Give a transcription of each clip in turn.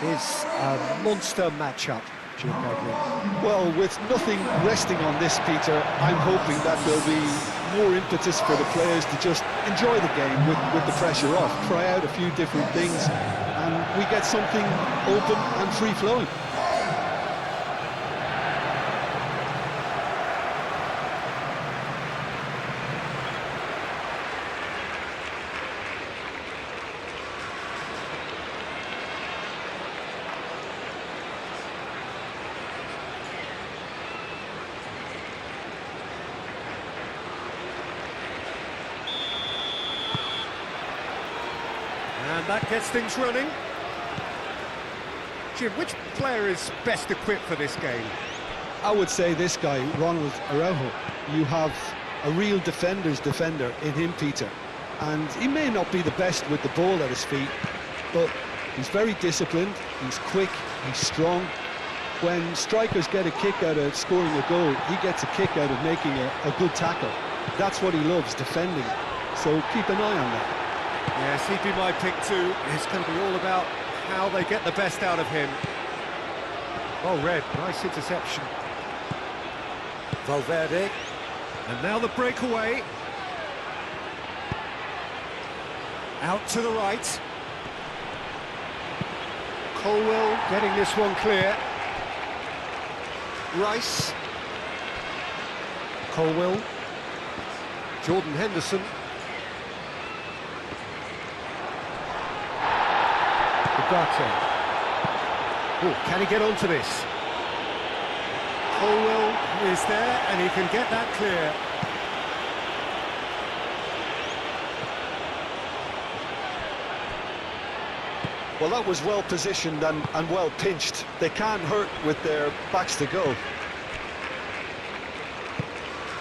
It is a monster matchup, KYRGYZ. Well, with nothing resting on this, Peter, I'm hoping that there'll be more impetus for the players to just enjoy the game with the pressure off, try out a few different things, and we get something open and free-flowing. And that gets things running. Jim, which player is best equipped for this game? I would say this guy, Ronald Araujo. You have a real defender's defender in him, Peter. And he may not be the best with the ball at his feet, but he's very disciplined, he's quick, he's strong. When strikers get a kick out of scoring a goal, he gets a kick out of making a good tackle. That's what he loves, defending. So keep an eye on that. Yes, he'd be my pick too. It's going to be all about how they get the best out of him. Well read, nice interception. Valverde. And now the breakaway. Out to the right. Colwell getting this one clear. Rice. Colwell. Jordan Henderson. Oh, can he get onto this? Colwell is there, and he can get that clear. Well, that was well positioned and well pinched. They can't hurt with their backs to go.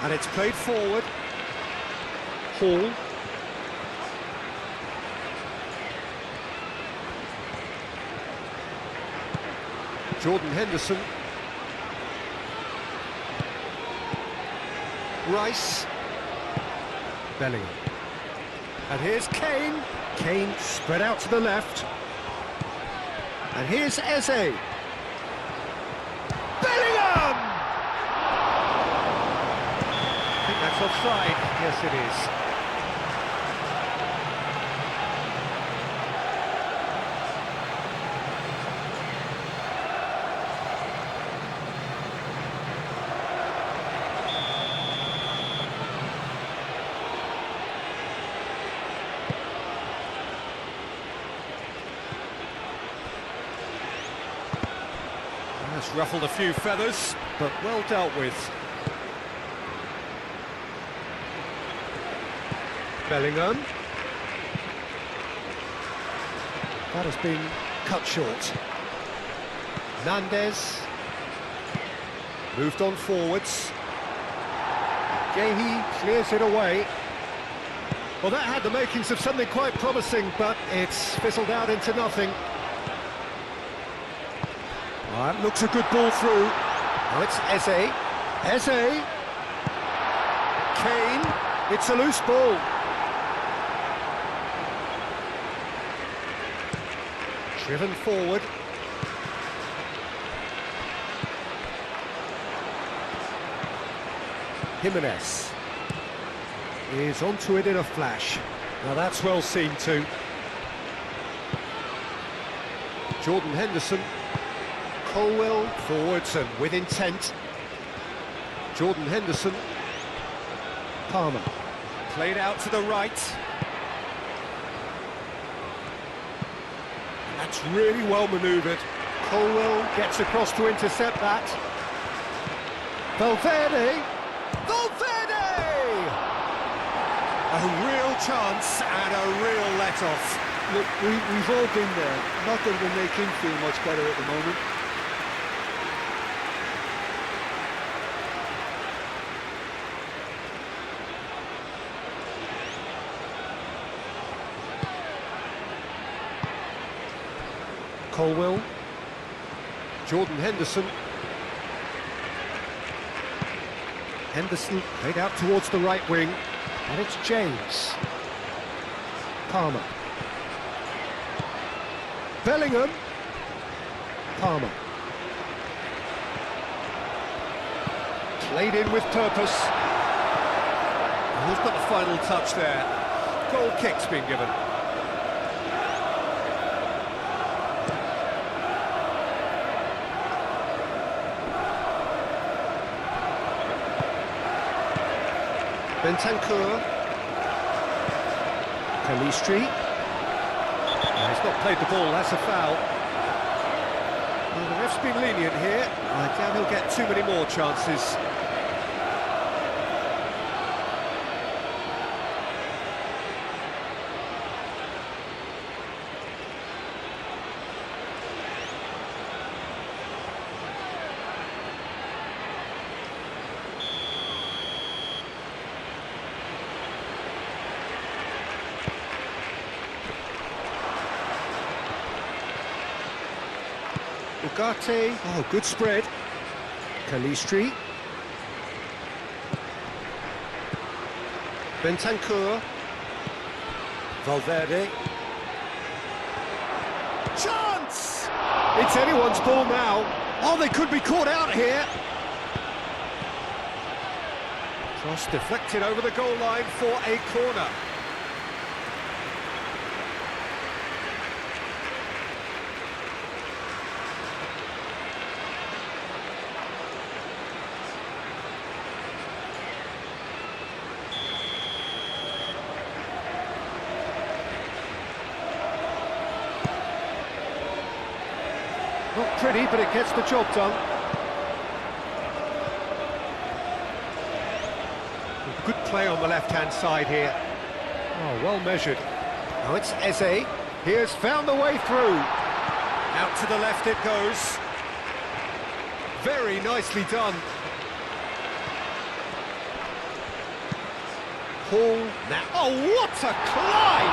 And it's played forward. Hall. Jordan Henderson. Rice. Bellingham. And here's Kane. Kane spread out to the left. And here's Eze. Bellingham! I think that's offside. Yes, it is. That's ruffled a few feathers, but well dealt with. Bellingham. That has been cut short. Nandez. Moved on forwards. Gehi clears it away. Well, that had the makings of something quite promising, but it's fizzled out into nothing. That looks a good ball through. Now it's Eze. Eze. Kane. It's a loose ball. Driven forward. Jimenez is onto it in a flash. Now that's well seen too. Jordan Henderson. Colwell forwards and with intent. Jordan Henderson. Palmer. Played out to the right. That's really well manoeuvred. Colwell gets across to intercept that. Valverde. Valverde! A real chance and a real let-off. Look, we've all been there. Not that it will make him feel much better at the moment. Colwell. Jordan Henderson. Henderson played out towards the right wing. And it's James. Palmer. Bellingham. Palmer. Played in with purpose. And who's got the final touch there? Goal kick's been given. Bentancur. Kalistri. He's not played the ball, that's a foul. Well, the ref's been lenient here. I doubt he'll get too many more chances. Ugarte, oh, good spread. Kalistri. Bentancur. Valverde. Chance! It's anyone's ball now. Oh, they could be caught out here. Cross deflected over the goal line for a corner. Not pretty, but it gets the job done. Good play on the left-hand side here. Oh, well measured. Now it's Eze. He has found the way through. Out to the left it goes. Very nicely done. Hall now. Oh, what a climb!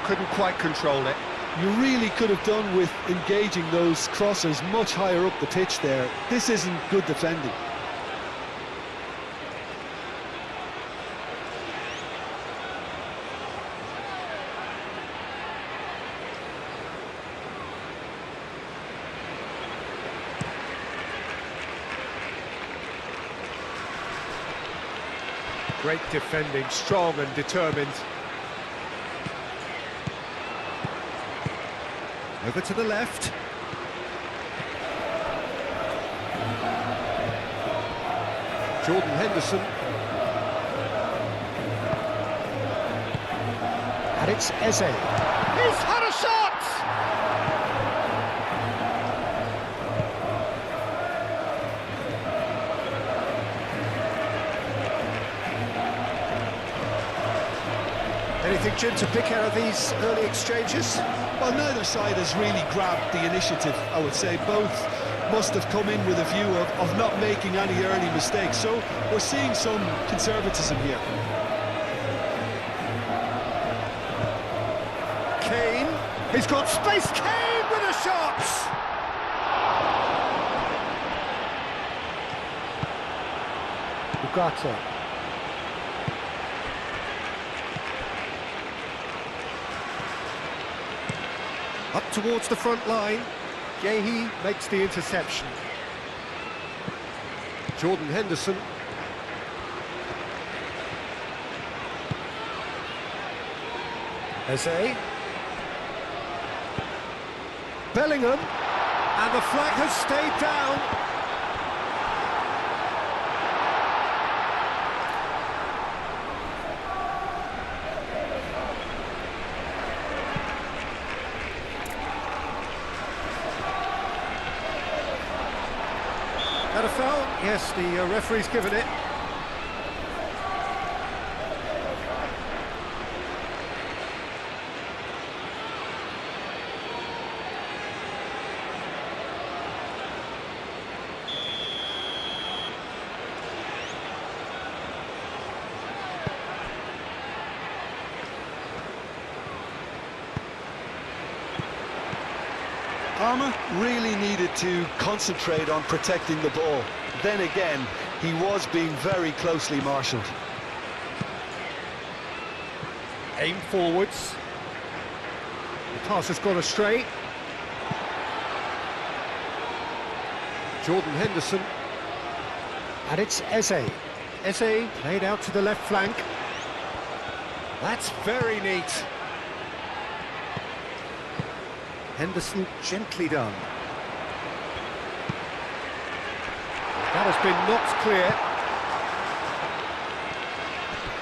Couldn't quite control it. You really could have done with engaging those crossers much higher up the pitch there. This isn't good defending. Great defending, strong and determined. Over to the left. Jordan Henderson. And it's Eze. He's had a shot! Anything, Jim, to pick out of these early exchanges? Well, neither side has really grabbed the initiative, I would say. Both must have come in with a view of not making any early mistakes. So we're seeing some conservatism here. Kane, he's got space. Kane with a shot! Ugarte. Up towards the front line. Yehi makes the interception. Jordan Henderson. Eze. Bellingham. And the flag has stayed down. Had a foul? Yes, the referee's given it. Palmer really needed to concentrate on protecting the ball. Then again, he was being very closely marshalled. Aim forwards. The pass has gone astray. Jordan Henderson. And it's Eze. Eze played out to the left flank. That's very neat. Henderson gently done. That has been knocked clear.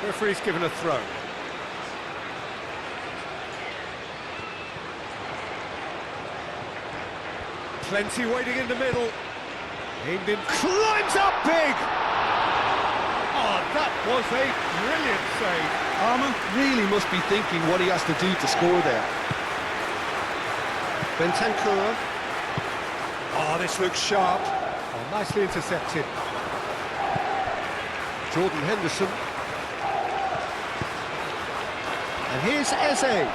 Referee's given a throw. Plenty waiting in the middle. Aimed in, climbs up big! Oh, that was a brilliant save. Armour really must be thinking what he has to do to score there. Bentancur. Oh, this looks sharp. Oh, nicely intercepted. Jordan Henderson. And here's Eze.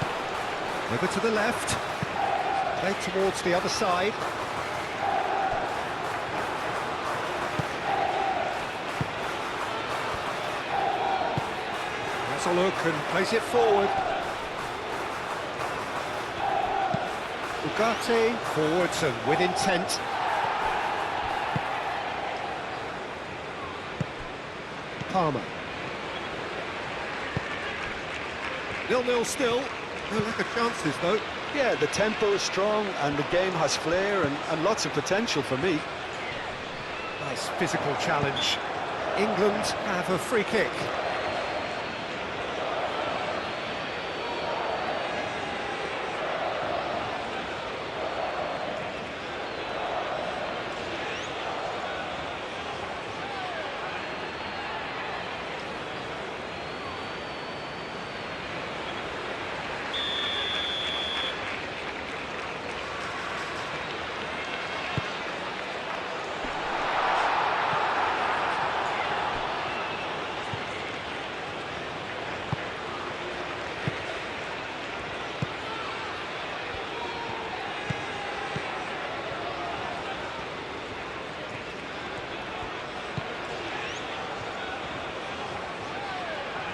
Over to the left. Played towards the other side. That's a look and plays it forward. Ugarte forwards and with intent. Palmer. 0-0 still. No lack of chances though. Yeah, the tempo is strong and the game has flair and lots of potential for me. Nice physical challenge. England have a free kick.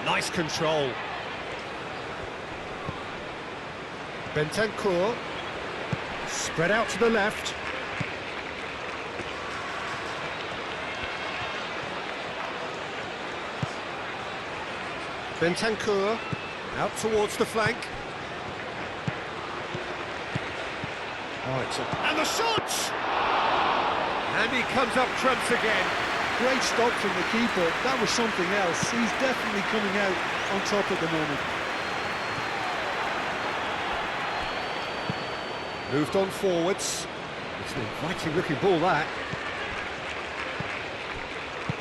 Nice control. Bentancur. Spread out to the left. Bentancur. Out towards the flank. Oh, and the shot! And he comes up trumps again. Great stop from the keeper. That was something else. He's definitely coming out on top at the moment. Moved on forwards. It's an inviting looking ball, that.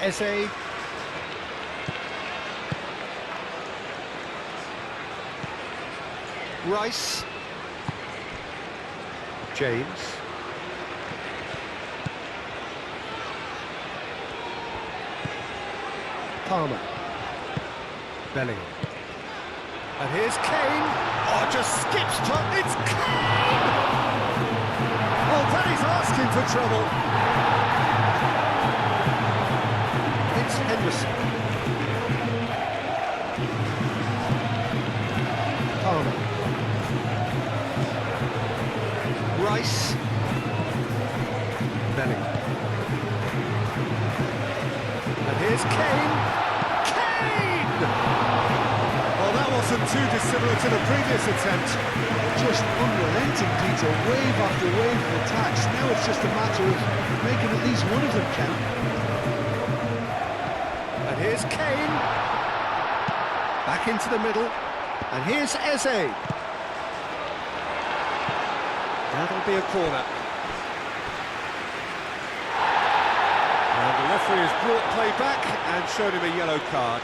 Eze. Rice. James. Palmer. Bellingham. And here's Kane. Oh, just skips top. It's Kane! Oh, that is asking for trouble. It's Henderson. Palmer. Rice. Bellingham. And here's Kane. Oh, that wasn't too dissimilar to the previous attempt. Just unrelenting, Peter. Wave after wave of attacks. Now it's just a matter of making at least one of them count. And here's Kane. Back into the middle. And here's Eze. That'll be a corner. And the referee has brought play back and showed him a yellow card.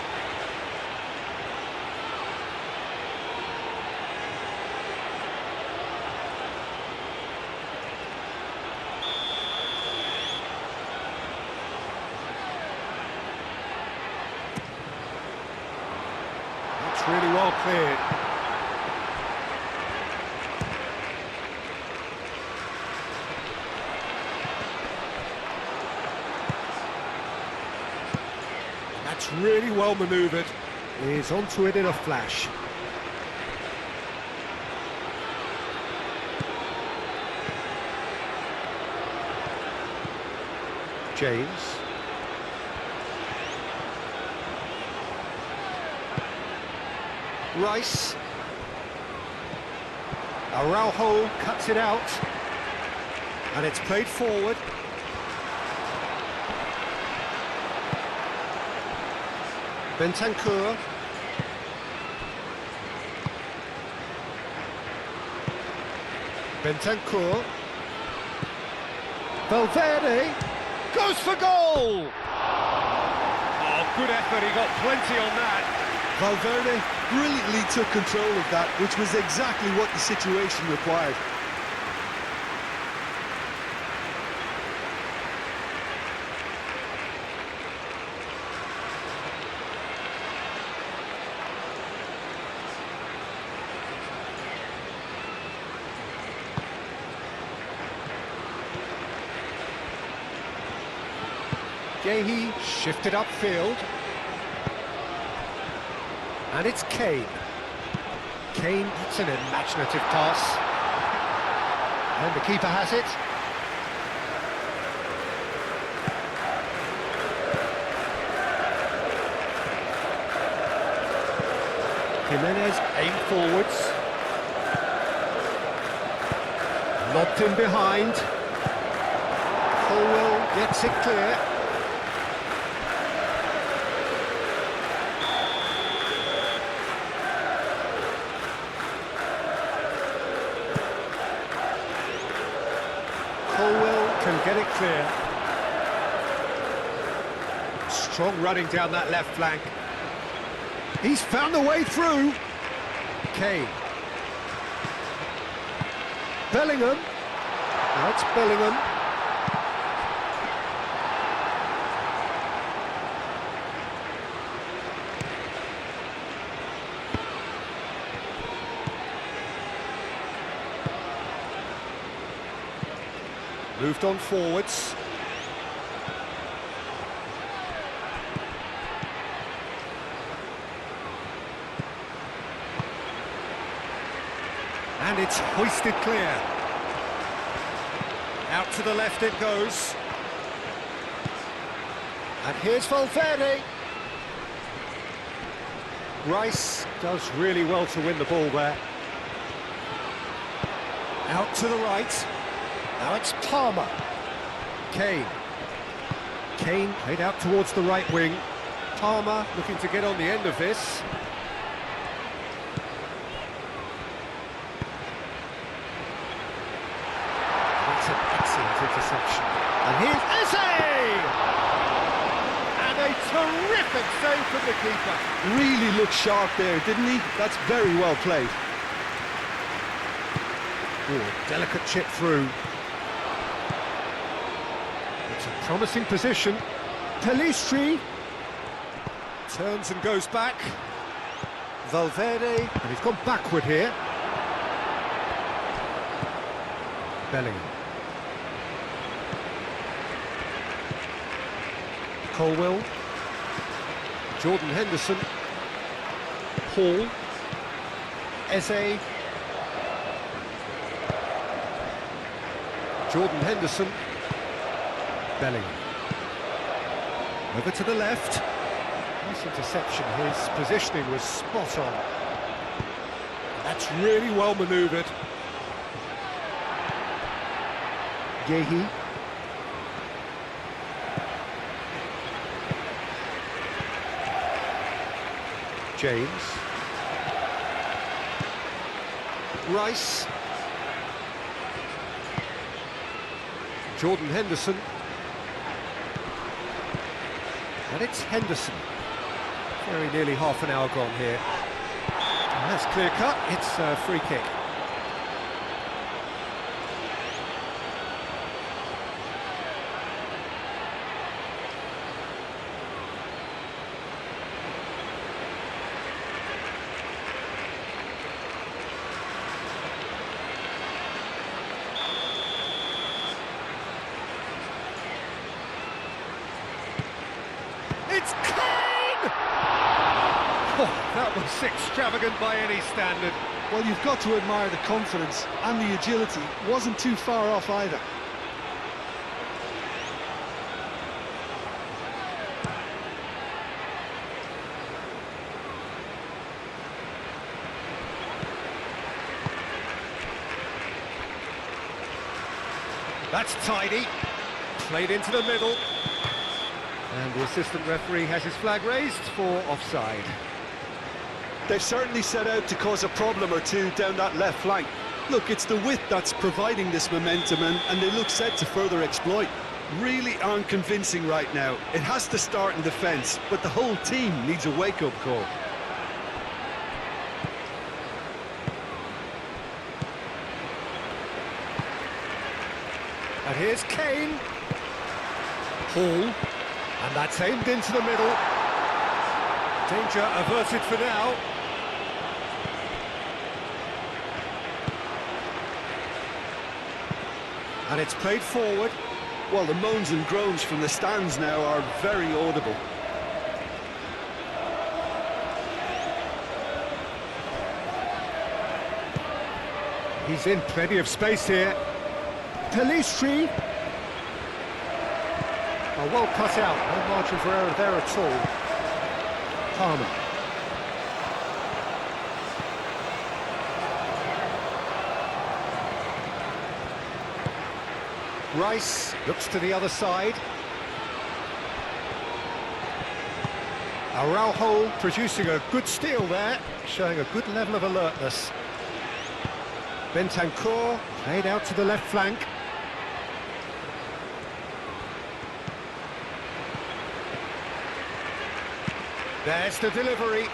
That's really well cleared. That's really well manoeuvred. He's onto it in a flash. James. Rice. Araujo cuts it out. And it's played forward. Bentancur. Bentancur. Valverde goes for goal! Oh, good effort, he got plenty on that. Valverde brilliantly took control of that, which was exactly what the situation required. Gehi shifted upfield. And it's Kane. Kane, it's an imaginative pass. And the keeper has it. Jimenez aimed forwards. Lobbed in behind. Colwell gets it clear. Colwell can get it clear. Strong running down that left flank. He's found the way through. Kane. Bellingham. Now it's Bellingham. Moved on forwards. And it's hoisted clear. Out to the left it goes. And here's Valverde. Rice does really well to win the ball there. Out to the right. Now it's Palmer. Kane. Kane played out towards the right wing. Palmer looking to get on the end of this. That's an excellent interception. And here's Eze! And a terrific save from the keeper. Really looked sharp there, didn't he? That's very well played. Ooh, delicate chip through. It's a promising position. Pelistri turns and goes back. Valverde, and he's gone backward here. Bellingham. Colwell. Jordan Henderson. Hall. Eze. Jordan Henderson. Bellingham. Over to the left. Nice interception. His positioning was spot on. That's really well manoeuvred. Gehi. James. Rice. Jordan Henderson. And it's Henderson. Very nearly half an hour gone here. And that's clear cut. It's a free kick. It's Kane! Oh, that was extravagant by any standard. Well, you've got to admire the confidence and the agility. Wasn't too far off either. That's tidy. Played into the middle. And the assistant referee has his flag raised for offside. They've certainly set out to cause a problem or two down that left flank. Look, it's the width that's providing this momentum, and they look set to further exploit. Really aren't convincing right now. It has to start in defence, but the whole team needs a wake-up call. And here's Kane. Hall. And that's aimed into the middle. Danger averted for now. And it's played forward. Well, the moans and groans from the stands now are very audible. He's in plenty of space here. Pelistri. Oh, well cut out. No margin for error there at all. Palmer. Rice looks to the other side. Araujo producing a good steal there, showing a good level of alertness. Bentancur played out to the left flank. There's the delivery.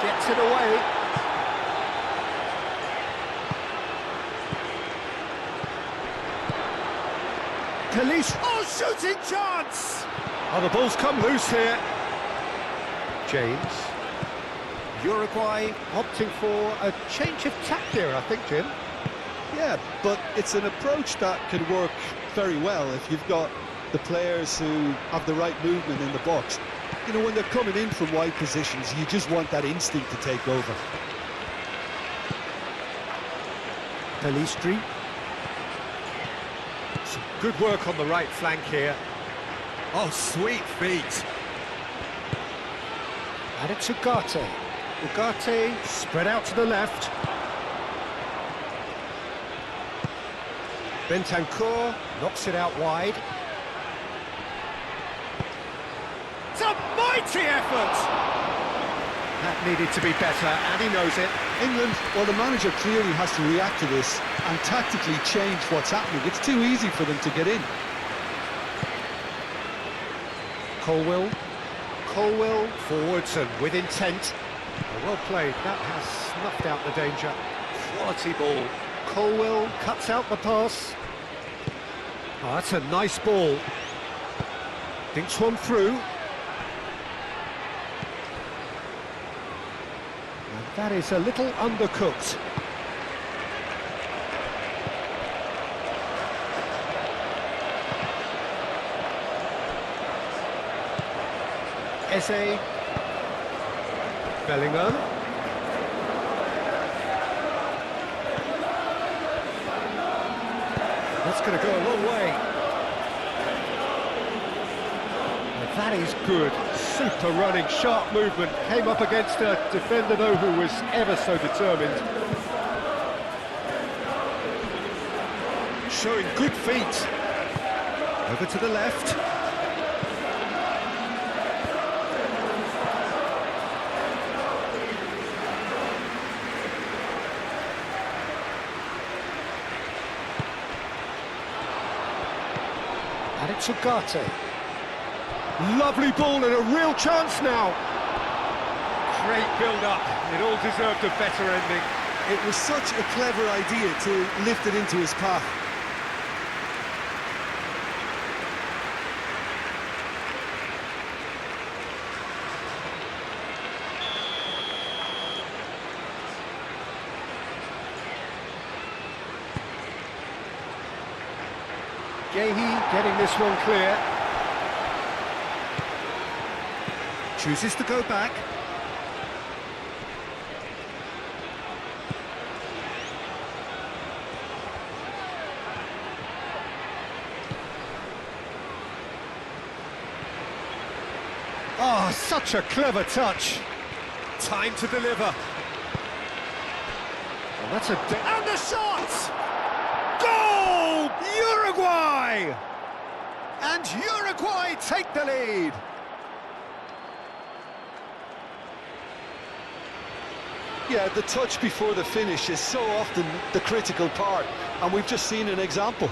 Gets it away. Police. Oh, shooting chance! Oh, the ball's come loose here. James. Uruguay opting for a change of tack here, I think, Jim. Yeah, but it's an approach that can work very well if you've got the players who have the right movement in the box. You know, when they're coming in from wide positions, you just want that instinct to take over. Pelistri. Some good work on the right flank here. Oh, sweet feet. And it's Ugarte. Ugarte spread out to the left. Bentancur knocks it out wide. It's a mighty effort! That needed to be better, and he knows it. England, well, the manager clearly has to react to this and tactically change what's happening. It's too easy for them to get in. Colwill. Colwill forwards and with intent. Oh, well played. That has snuffed out the danger. Quality ball. Colwill cuts out the pass. Oh, that's a nice ball. Dinks one through. And that is a little undercooked. Eze. Bellingham. That's going to go a long way. And that is good. Super running, sharp movement. Came up against a defender, though, who was ever so determined. Showing good feet. Over to the left. And it's Ugarte. Lovely ball and a real chance now. Great build-up. It all deserved a better ending. It was such a clever idea to lift it into his path. Gehi getting this one clear. Chooses to go back. Oh, such a clever touch. Time to deliver. That's and the shot! Goal! Uruguay! And Uruguay take the lead. Yeah, the touch before the finish is so often the critical part, and we've just seen an example.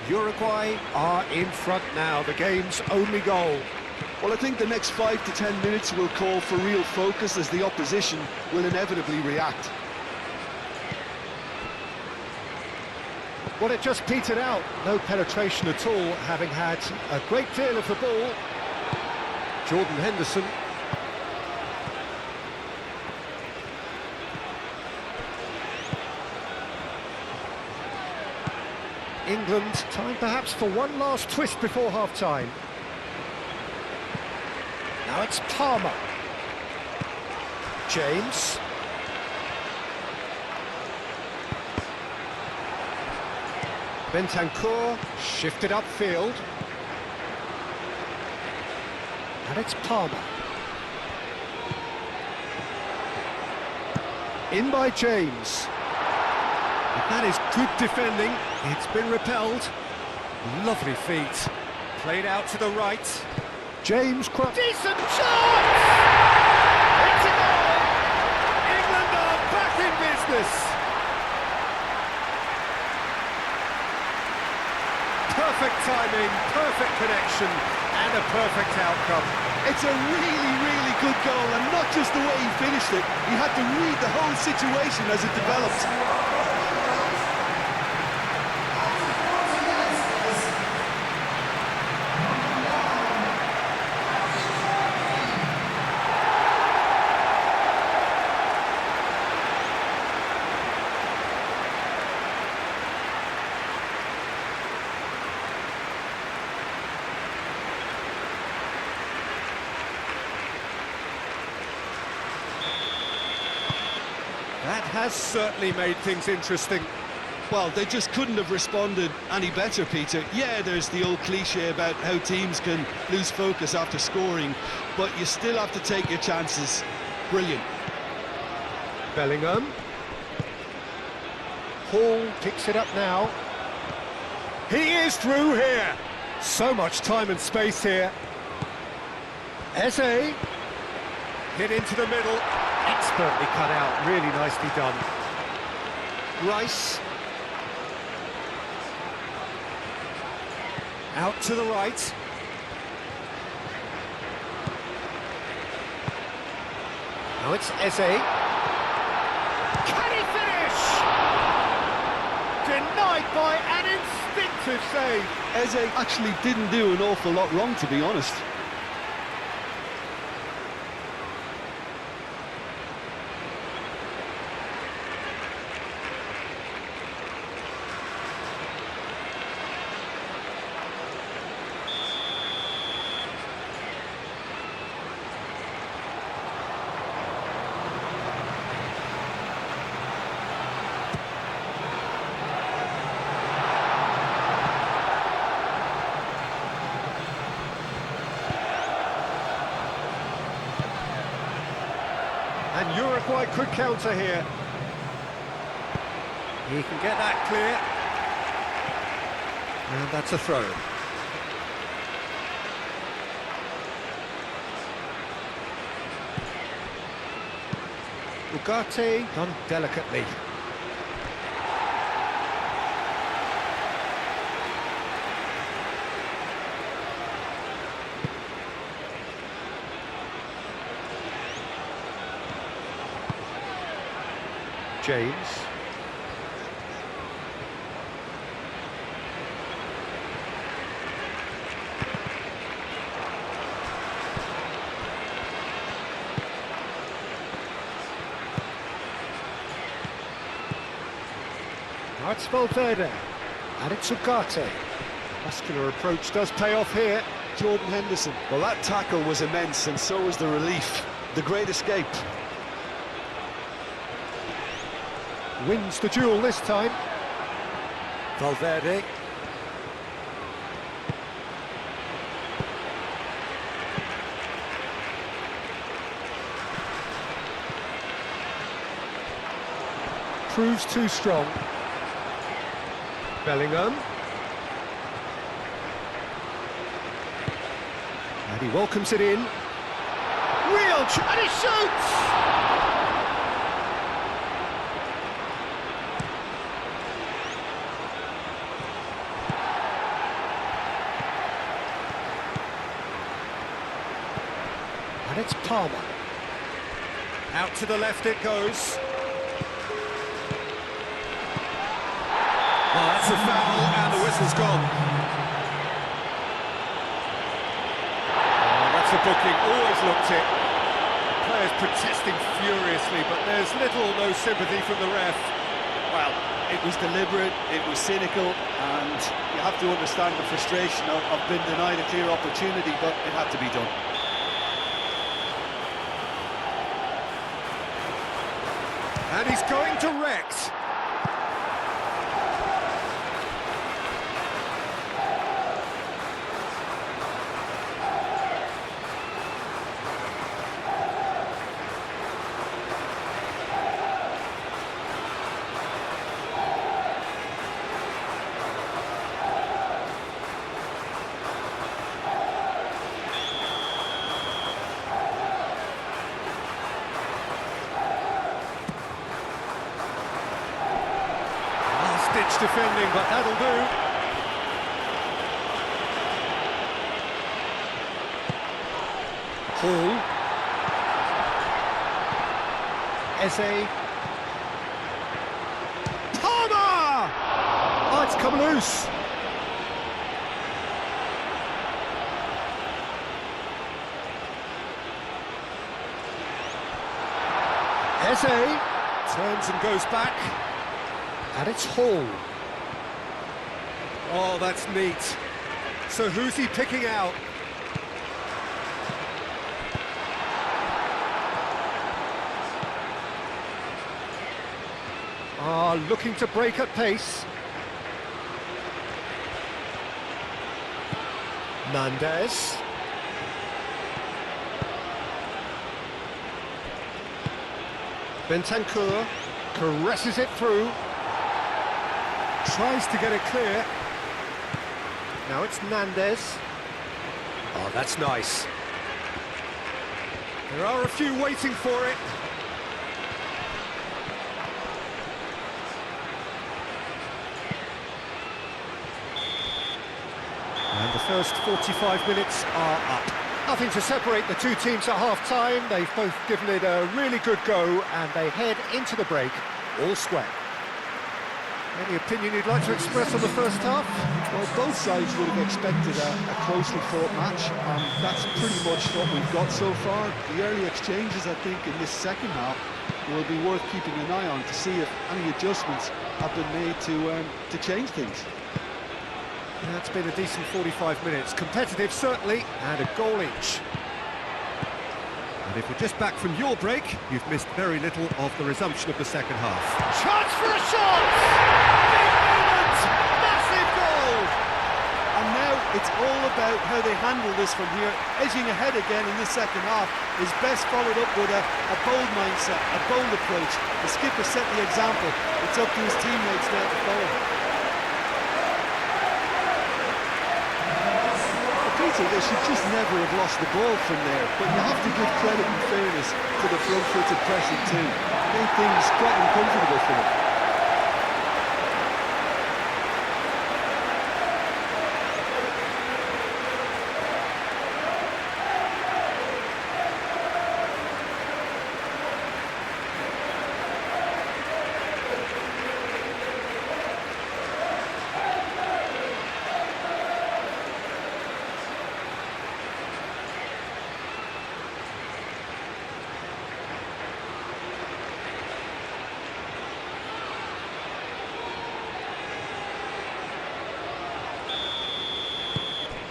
Uruguay are in front now, the game's only goal. Well, I think the next 5 to 10 minutes will call for real focus as the opposition will inevitably react. Well, it just petered out. No penetration at all, having had a great deal of the ball. Jordan Henderson. England, time perhaps for one last twist before half-time. Now it's Palmer. James. Bentancur shifted upfield. And it's Palmer. In by James. That is good defending. It's been repelled. Lovely feet. Played out to the right. James Crump. Decent chance! It's a goal! England are back in business. Perfect timing, perfect connection, and a perfect outcome. It's a really, really good goal, and not just the way he finished it. He had to read the whole situation as it developed. That has certainly made things interesting. Well, they just couldn't have responded any better, Peter. Yeah, there's the old cliche about how teams can lose focus after scoring, but you still have to take your chances. Brilliant. Bellingham. Hall picks it up now. He is through here. So much time and space here. Eze. Hit into the middle. Expertly cut out, really nicely done. Rice. Out to the right. Now it's Eze. Can he finish? Denied by an instinctive save. Eze actually didn't do an awful lot wrong, to be honest. And Uruguay could counter here. He can get that clear. And that's a throw. Ugarte done delicately. James. Now it's Valverde. And it's Ugarte. Muscular approach does pay off here. Jordan Henderson. Well, that tackle was immense, and so was the relief. The great escape. Wins the duel this time. Valverde. Proves too strong. Bellingham. And he welcomes it in. And he shoots! And it's Palmer. Out to the left it goes. Well, that's a foul, and the whistle's gone. Oh, that's a booking, always looked it. The players protesting furiously, but there's little or no sympathy from the ref. Well, it was deliberate, it was cynical, and you have to understand the frustration of being denied a clear opportunity, but it had to be done. And he's going direct. Ditch defending, but that'll do. Hall. Eze. Palmer! Oh, it's come loose. Eze turns and goes back. And it's Hall. Oh, that's neat. So who's he picking out? Looking to break at pace. Nandez. Bentancur caresses it through. Tries to get it clear. Now it's Nandez. Oh, that's nice. There are a few waiting for it. And the first 45 minutes are up. Nothing to separate the two teams at half-time. They've both given it a really good go, and they head into the break all square. Any opinion you'd like to express on the first half? Well, both sides would have expected a closely fought match, and that's pretty much what we've got so far. The early exchanges, I think, in this second half will be worth keeping an eye on to see if any adjustments have been made to change things. Yeah, it's been a decent 45 minutes. Competitive, certainly, and a goal each. And if you're just back from your break, you've missed very little of the resumption of the second half. Chance for a shot! Big moment! Massive goal! And now it's all about how they handle this from here. Edging ahead again in this second half is best followed up with a bold mindset, a bold approach. The skipper set the example. It's up to his teammates now to follow. They should just never have lost the ball from there, but you have to give credit and fairness to the front-footed pressing too. Made things quite uncomfortable for them.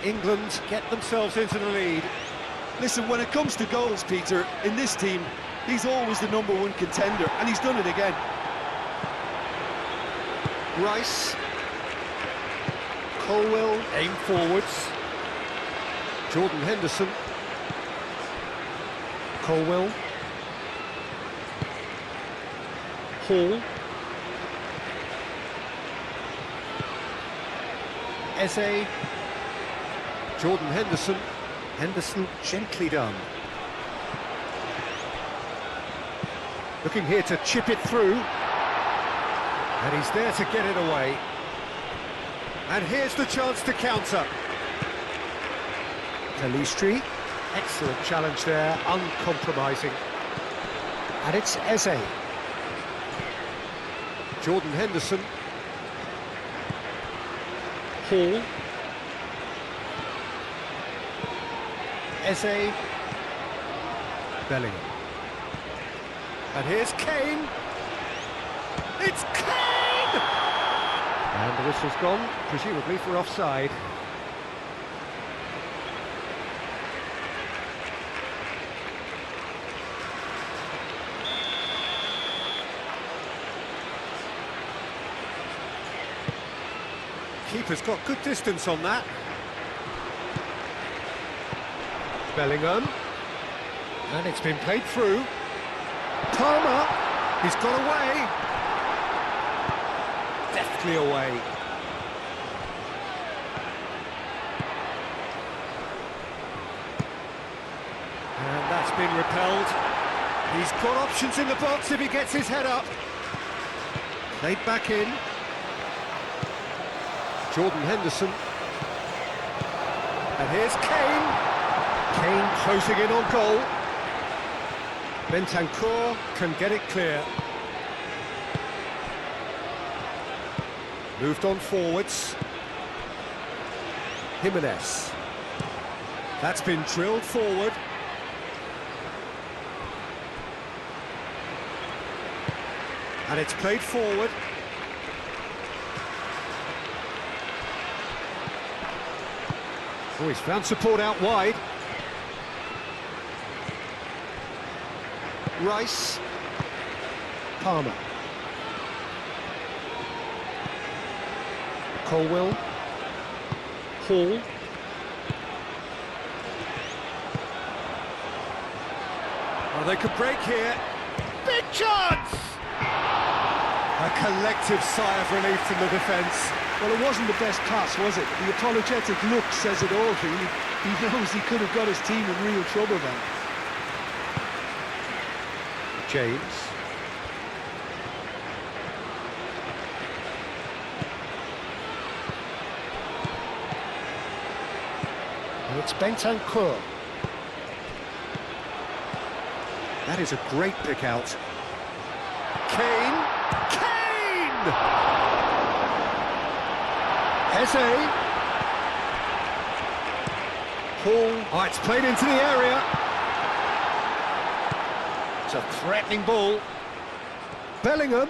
England get themselves into the lead. Listen, when it comes to goals, Peter, in this team, he's always the #1 contender, and he's done it again. Rice. Colwill, aim forwards. Jordan Henderson. Colwill. Hall. Eze. Jordan Henderson. Henderson gently done. Looking here to chip it through. And he's there to get it away. And here's the chance to counter. Talistri. Excellent challenge there, uncompromising. And it's Eze. Jordan Henderson. Hall. Eze. Bellingham. And here's Kane. It's Kane! And the whistle's gone, presumably for offside. Keeper's got good distance on that. Bellingham. And it's been played through. Palmer. He's got away. Deftly away. And that's been repelled. He's got options in the box if he gets his head up. Played back in. Jordan Henderson. And here's Kane. Kane closing in on goal. Bentancur can get it clear. Moved on forwards. Jimenez. That's been drilled forward. And it's played forward. Oh, he's found support out wide. Rice. Palmer. Colwill. Hall. Oh, they could break here. Big chance! A collective sigh of relief from the defence. Well, it wasn't the best pass, was it? The apologetic look says it all, really. He knows he could have got his team in real trouble then. James. And it's Bentancur. That is a great pick out. Kane. Kane! Eze. Hall. Oh, it's played into the area. It's a threatening ball. Bellingham.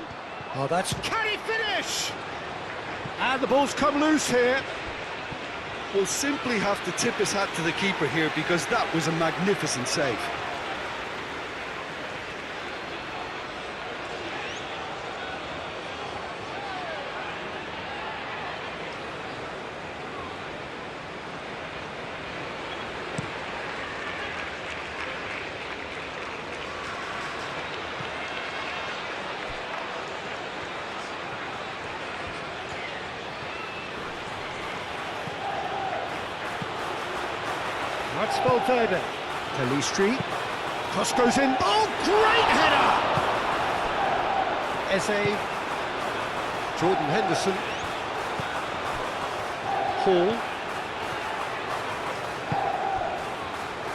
Oh, that's... Can he finish? And the ball's come loose here. We'll simply have to tip his hat to the keeper here because that was a magnificent save. That's Valverde. Talistri. Cross goes in. Oh, great header! Eze. Jordan Henderson. Hall.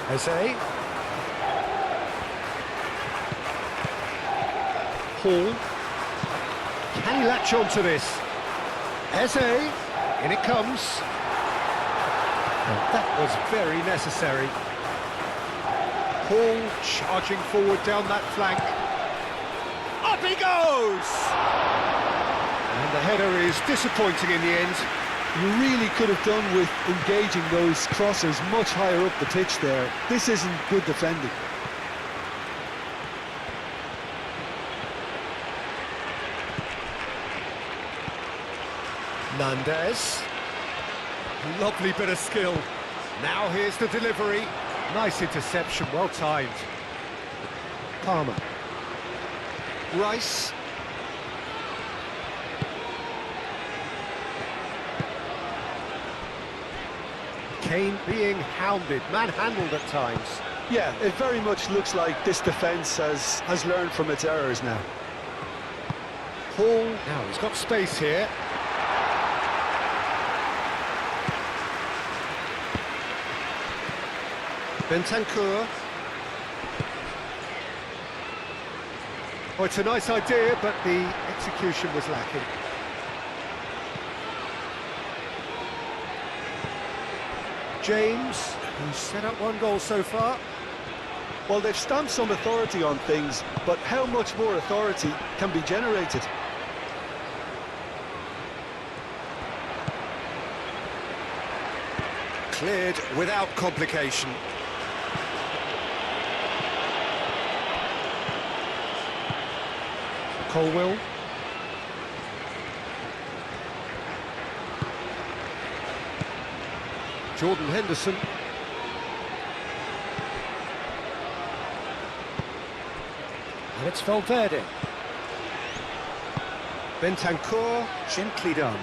Eze. Hall. Can he latch on to this? Eze. In it comes. That was very necessary. Hall charging forward down that flank. Up he goes! And the header is disappointing in the end. You really could have done with engaging those crossers much higher up the pitch there. This isn't good defending. Nandez. Lovely bit of skill. Now here's the delivery. Nice interception, well timed. Palmer. Rice. Kane being hounded, manhandled at times. Yeah, it very much looks like this defence has learned from its errors now. Hall. Now he's got space here. Bentancur. Oh, it's a nice idea, but the execution was lacking. James, who's set up one goal so far. Well, they've stamped some authority on things, but how much more authority can be generated? Cleared without complication. Colwill. Jordan Henderson. And it's Valverde. Bentancur, gently done.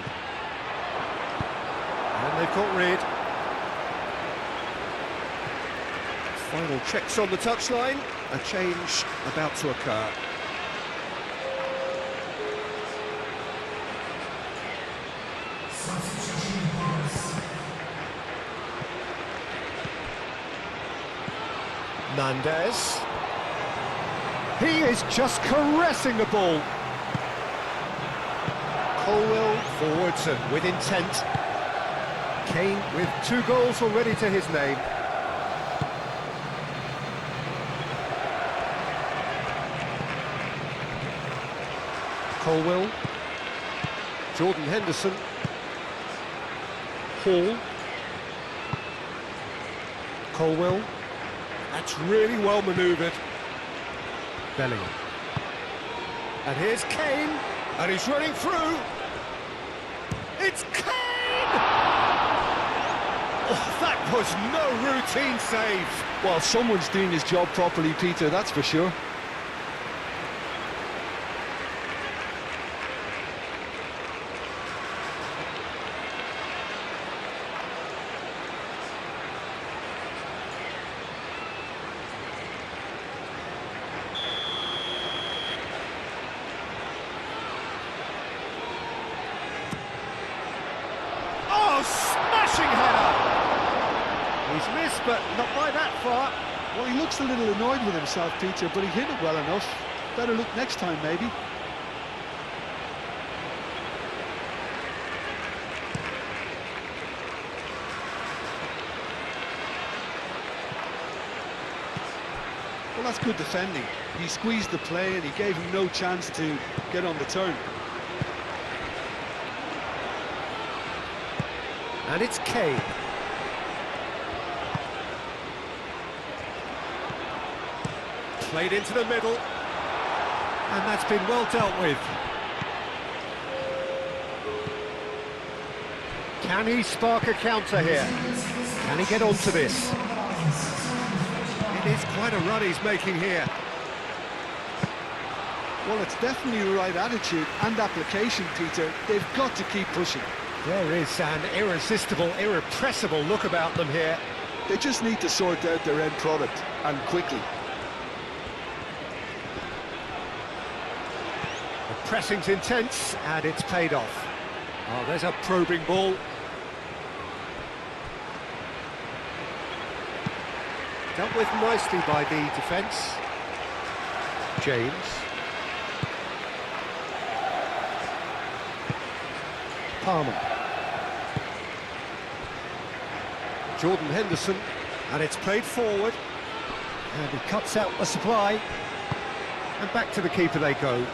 And they've got rid. Final checks on the touchline. A change about to occur. Nandez. He is just caressing the ball. Colwill forwards and with intent. Kane with 2 goals already to his name. Colwill. Jordan Henderson. Hall. Colwill. That's really well manoeuvred. Bellingham. And here's Kane, and he's running through. It's Kane! Oh, that was no routine save. Well, someone's doing his job properly, Peter, that's for sure. Smashing header! He's missed, but not by that far. Well, he looks a little annoyed with himself, Peter, but he hit it well enough. Better look next time, maybe. Well, that's good defending. He squeezed the play and he gave him no chance to get on the turn. And it's Kane. Played into the middle. And that's been well dealt with. Can he spark a counter here? Can he get onto this? It is quite a run he's making here. Well, it's definitely the right attitude and application, Peter. They've got to keep pushing. There is an irresistible, irrepressible look about them here. They just need to sort out their end product, and quickly. The pressing's intense, and it's paid off. Oh, there's a probing ball. Dealt with nicely by the defence. James. Palmer. Jordan Henderson, and it's played forward, and he cuts out the supply, and back to the keeper they go.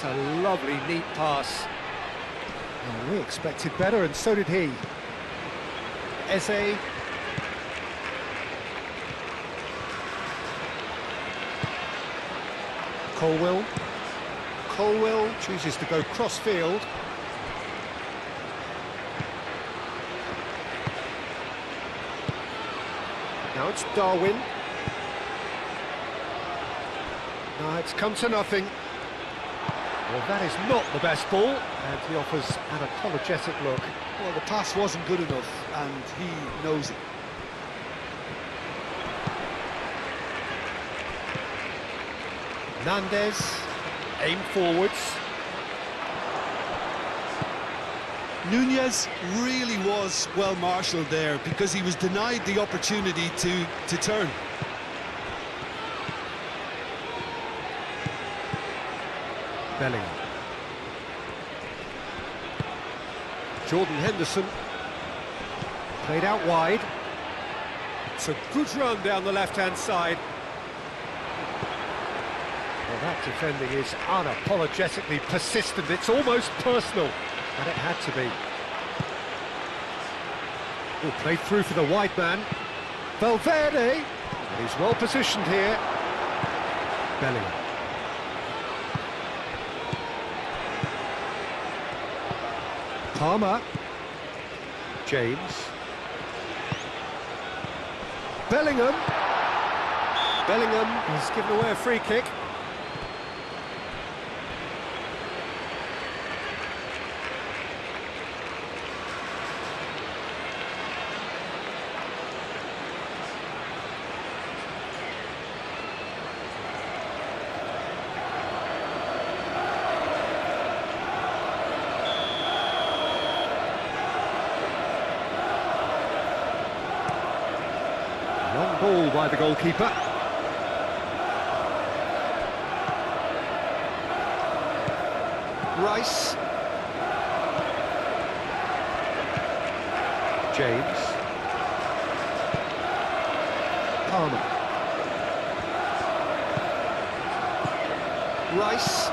a lovely, neat pass. Well, we expected better, and so did he. Eze. Colwill. Colwill chooses to go cross-field. Now it's Darwin. No, it's come to nothing. Well, that is not the best ball, and he offers an apologetic look. Well, the pass wasn't good enough, and he knows it. Nandez, aim forwards. Nunez really was well marshalled there because he was denied the opportunity to turn. Bellingham. Jordan Henderson. Played out wide. It's a good run down the left-hand side. Well, that defending is unapologetically persistent. It's almost personal, and it had to be. Oh, played through for the wide man. Valverde, and he's well positioned here. Bellingham. Palmer. James. Bellingham. Bellingham has given away a free kick. Long ball by the goalkeeper. Rice. James. Palmer. Rice.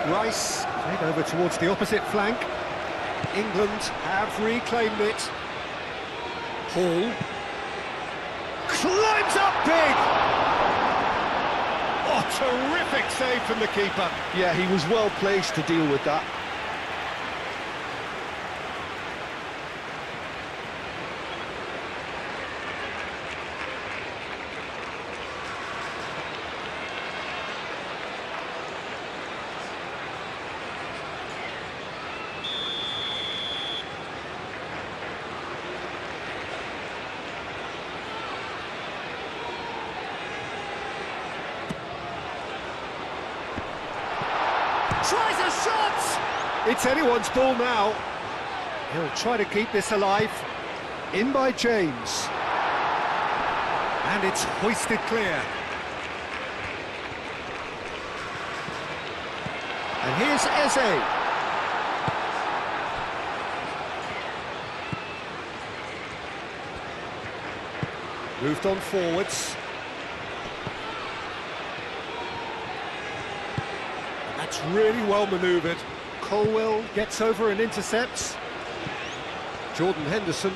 Rice played over towards the opposite flank. England have reclaimed it. Hall. Climbs up big! Oh, terrific save from the keeper. Yeah, he was well placed to deal with that. Tries a shot! It's anyone's ball now. He'll try to keep this alive. In by James. And it's hoisted clear. And here's Eze. Moved on forwards. That's really well manoeuvred. Colwill gets over and intercepts. Jordan Henderson.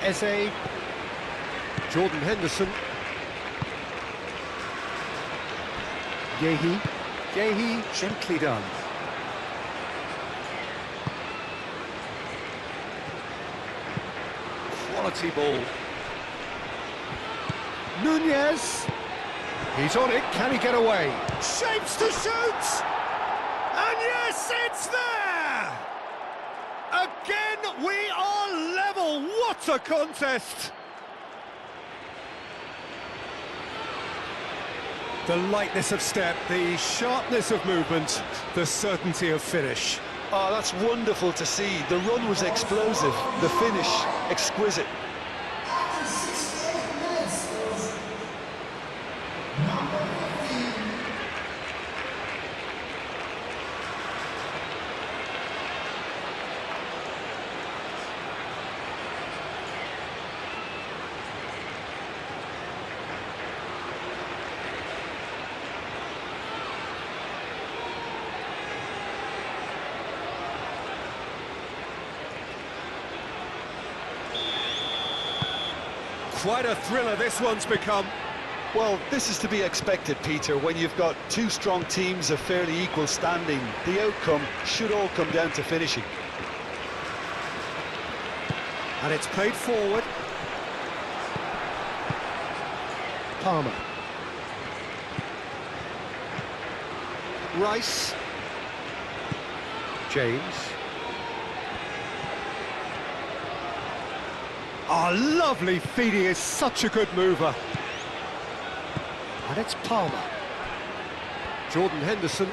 Eze. Jordan Henderson. Yehi. Yehi, gently done. Quality ball. Nunez. He's on it. Can he get away? Shapes to shoot! And yes, it's there! Again, we are level. What a contest! The lightness of step, the sharpness of movement, the certainty of finish. Oh, that's wonderful to see. The run was explosive, the finish exquisite. Quite a thriller this one's become. Well, this is to be expected, Peter. When you've got two strong teams of fairly equal standing, the outcome should all come down to finishing. And it's played forward. Palmer. Rice. James. Oh, lovely feed. He is such a good mover. And it's Palmer. Jordan Henderson.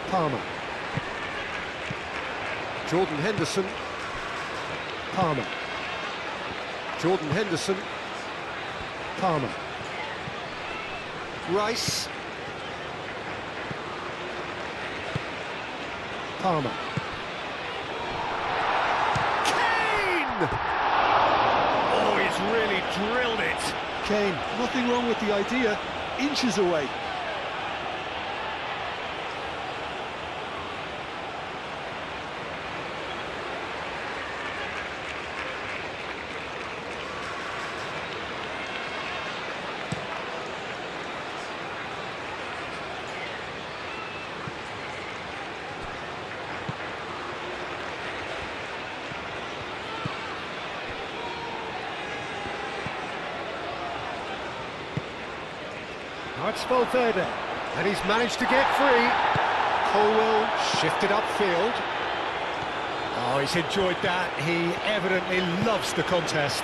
Palmer. Jordan Henderson. Palmer. Jordan Henderson. Palmer. Rice. Palmer. Kane! Oh, he's really drilled it. Kane, nothing wrong with the idea. Inches away. Now it's Valverde, and he's managed to get free. Colwell shifted upfield. Oh, he's enjoyed that. He evidently loves the contest.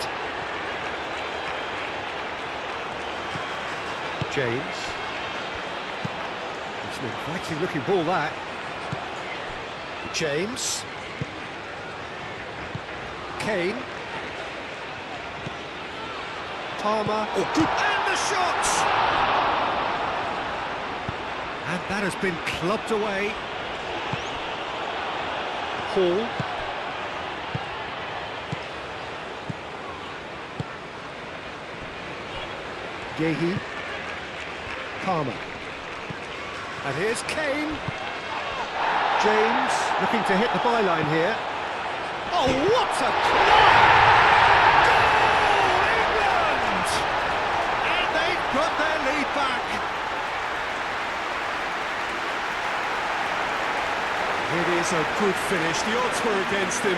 James. It's an inviting looking ball, that. James. Kane. Palmer. Oh, good. And the shot! And that has been clubbed away. Hall. Gehi. Palmer. And here's Kane. James looking to hit the byline here. Oh, what a play! Goal, England! And they've got their lead back. It is a good finish. The odds were against him.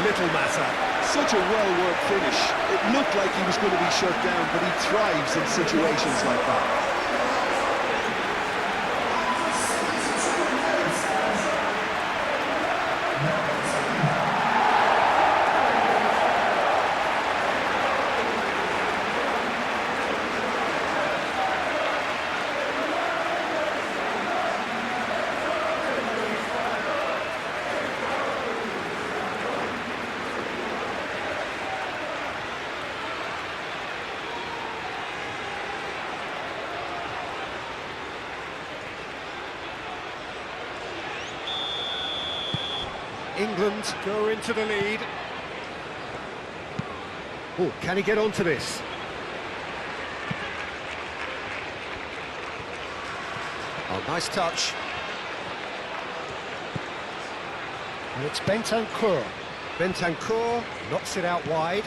Little matter. Such a well-worked finish. It looked like he was going to be shut down, but he thrives in situations like that. England go into the lead. Oh, can he get onto this? Oh, nice touch. And it's Bentancur. Bentancur knocks it out wide.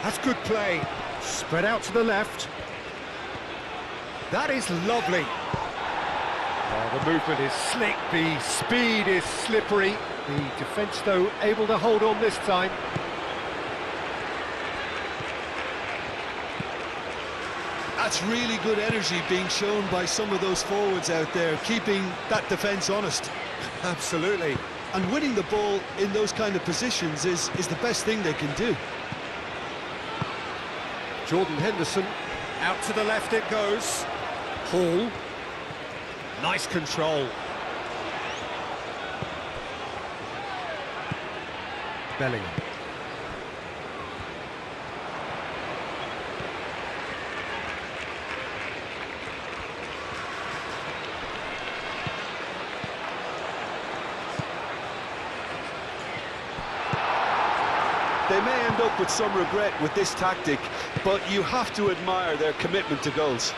That's good play. Spread out to the left. That is lovely. Oh, the movement is slick, the speed is slippery. The defence, though, able to hold on this time. That's really good energy being shown by some of those forwards out there, keeping that defence honest. Absolutely. And winning the ball in those kind of positions is the best thing they can do. Jordan Henderson, out to the left it goes. Hall, nice control. Bellingham. They may end up with some regret with this tactic, but you have to admire their commitment to goals.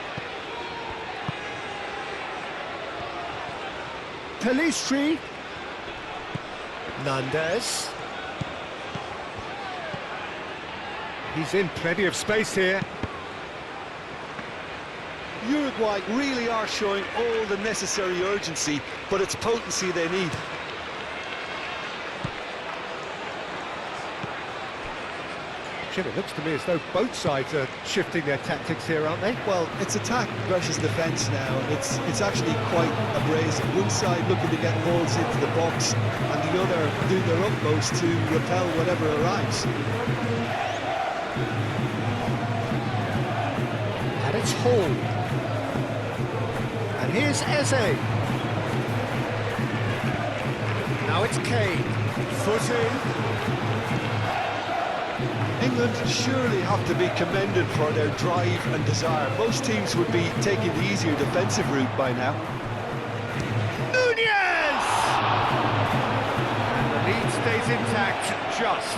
Pelistri. Nandez. He's in plenty of space here. Uruguay really are showing all the necessary urgency, but it's potency they need. Jim, it looks to me as though both sides are shifting their tactics here, aren't they? Well, it's attack versus defence now, and it's actually quite abrasive. One side looking to get balls into the box, and the other doing their utmost to repel whatever arrives. And it's Hall. And here's Eze. Now it's Kane. Foot in. England surely have to be commended for their drive and desire. Most teams would be taking the easier defensive route by now. Nunez! And the lead stays intact, just.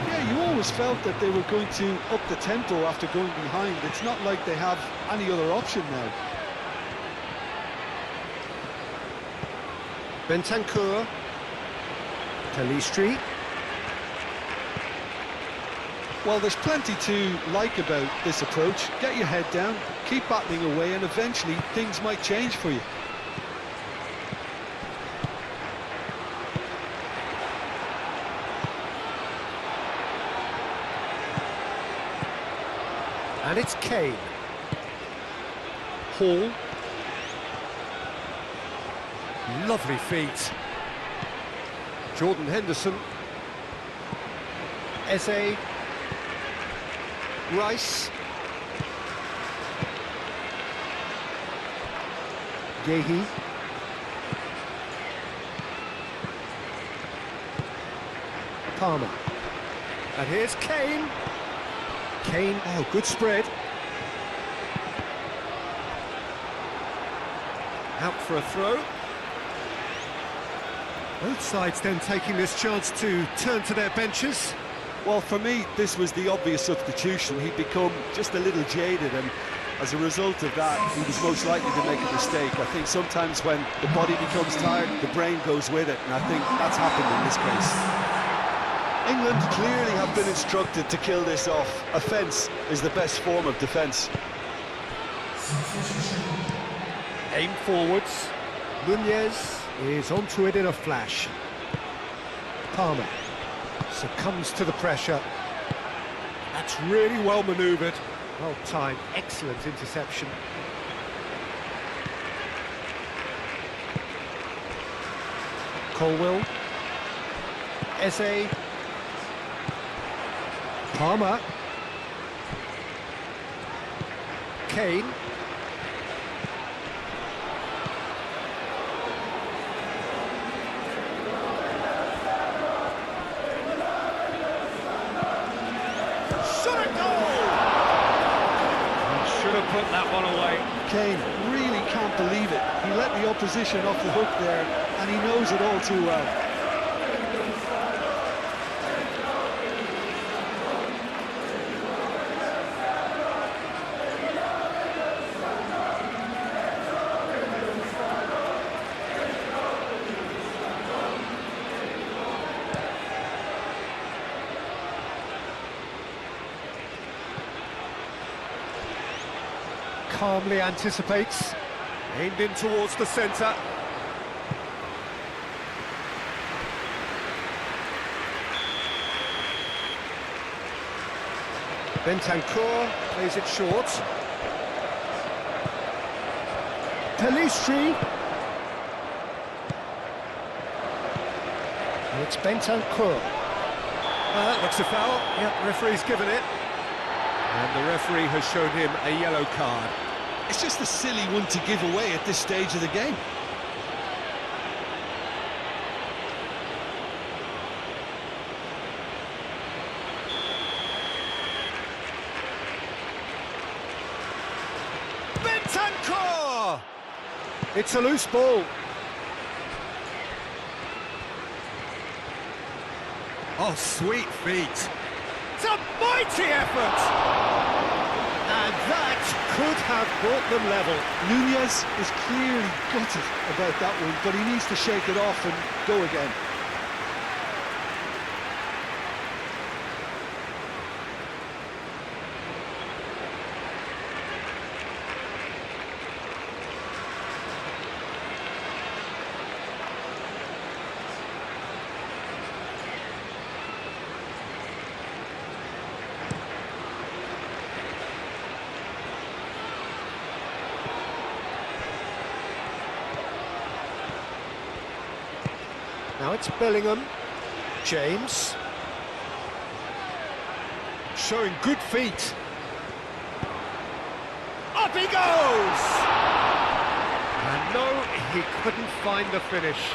Yeah, you always felt that they were going to up the tempo after going behind. It's not like they have any other option now. Bentancur. Pelistri. Well, there's plenty to like about this approach. Get your head down, keep battling away, and eventually things might change for you. And it's Kane. Hall. Lovely feet. Jordan Henderson. Eze. Rice. Yehi. Palmer. And here's Kane. Kane, oh, good spread. Out for a throw. Both sides then taking this chance to turn to their benches. Well, for me, this was the obvious substitution. He'd become just a little jaded, and as a result of that, he was most likely to make a mistake. I think sometimes when the body becomes tired, the brain goes with it, and I think that's happened in this case. England clearly have been instructed to kill this off. Offence is the best form of defence. Aim forwards. Nunez is onto it in a flash. Palmer succumbs to the pressure. That's really well manoeuvred. Well timed, excellent interception. Colwill. Eze. Palmer. Kane. Put that one away. Kane really can't believe it. He let the opposition off the hook there, and he knows it all too well. Calmly anticipates, aimed in towards the centre. Bentancur plays it short. Pelistri. And it's Bentancur. That looks a foul. Yep, the referee's given it. And the referee has shown him a yellow card. It's just a silly one to give away at this stage of the game. Bentancur! It's a loose ball. Oh, sweet feet. It's a mighty effort! And that could have brought them level. Nunez is clearly gutted about that one, but he needs to shake it off and go again. Now it's Bellingham. James. Showing good feet. Up he goes! And no, he couldn't find the finish.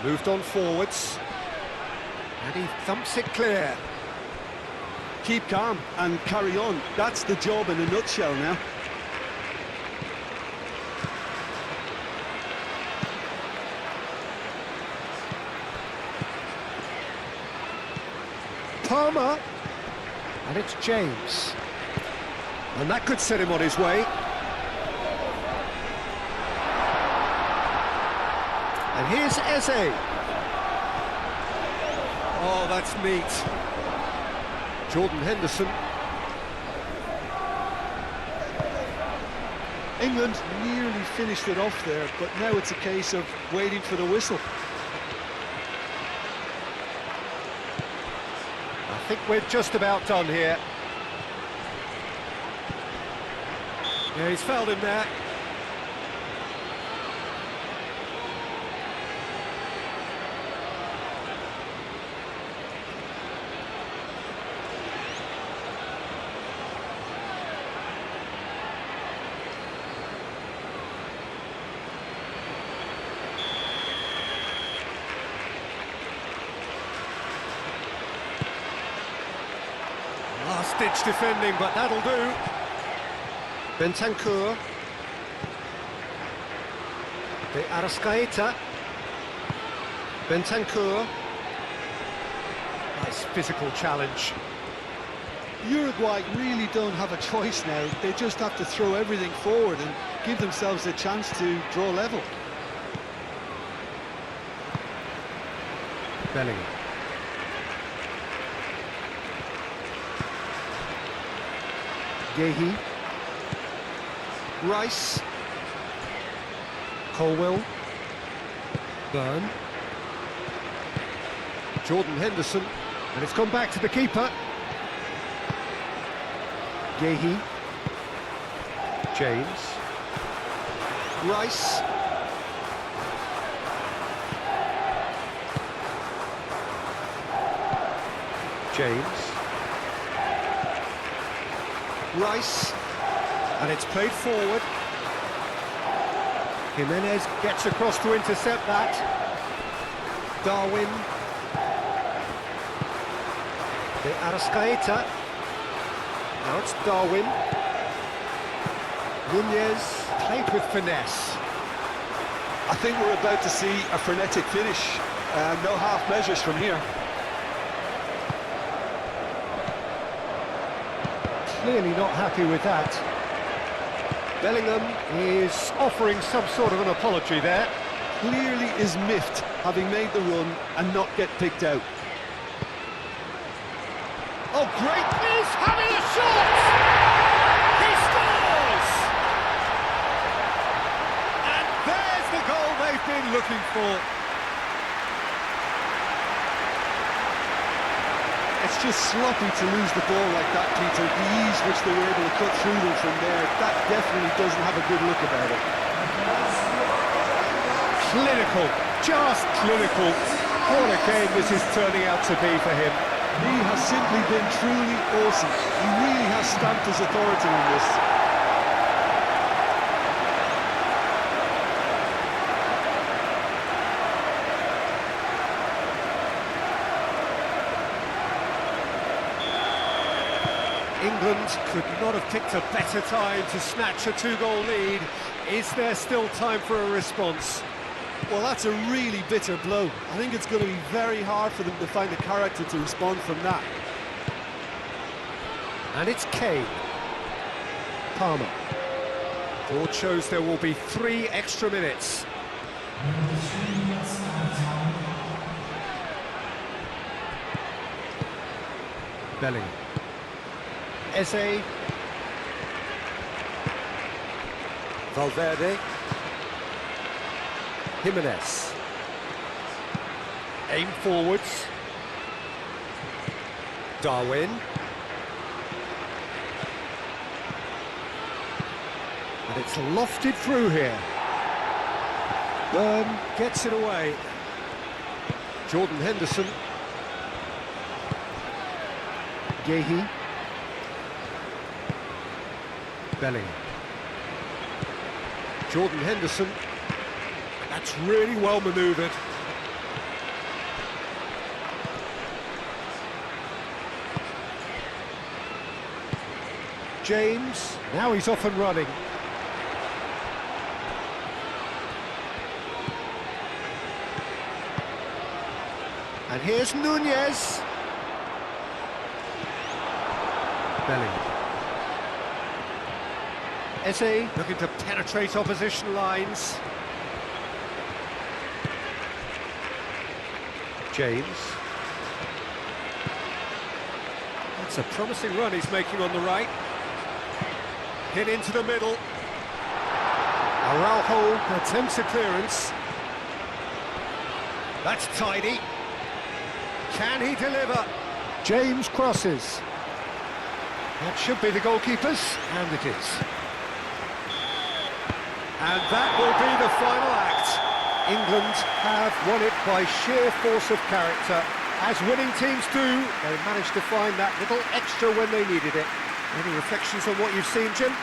Moved on forwards, and he thumps it clear. Keep calm and carry on. That's the job in a nutshell now. Palmer, and it's James. And that could set him on his way. And here's Eze. Oh, that's neat. Jordan Henderson. England nearly finished it off there, but now it's a case of waiting for the whistle. I think we're just about done here. Yeah, he's fouled him there. Last-ditch defending, but that'll do. Bentancur. De Arrascaeta. Bentancur. Nice physical challenge. Uruguay really don't have a choice now. They just have to throw everything forward and give themselves a chance to draw level. Bellingham. Gehi. Rice. Colwell. Byrne. Jordan Henderson. And it's gone back to the keeper. Gehi. James. Rice. James. Rice, and it's played forward. Jimenez gets across to intercept that. Darwin. De Arrascaeta. Now it's Darwin. Nunez played with finesse. I think we're about to see a frenetic finish. No half measures from here. Clearly not happy with that. Bellingham is offering some sort of an apology there. Clearly is miffed, having made the run and not get picked out. Oh, great! He's having a shot! He scores! And there's the goal they've been looking for. It's just sloppy to lose the ball like that, Peter. The ease which they were able to cut through them from there, that definitely doesn't have a good look about it. Clinical, just clinical. What a game this is turning out to be for him. He has simply been truly awesome. He really has stamped his authority on this. England could not have picked a better time to snatch a two-goal lead. Is there still time for a response? Well, that's a really bitter blow. I think it's going to be very hard for them to find the character to respond from that. And it's Kane. Palmer. Board shows there will be 3 extra minutes. Bellingham. Eze. Valverde. Jimenez. Aim forwards. Darwin. And it's lofted through here. Byrne gets it away. Jordan Henderson. Yehi. Bellingham. Jordan Henderson. That's really well manoeuvred. James. Now he's off and running. And here's Nunez. Bellingham. Eze looking to penetrate opposition lines. James. That's a promising run he's making on the right. Hit into the middle. Araujo attempts a clearance. That's tidy. Can he deliver? James crosses. That should be the goalkeeper's, and it is. And that will be the final act. England have won it by sheer force of character. As winning teams do, they managed to find that little extra when they needed it. Any reflections on what you've seen, Jim?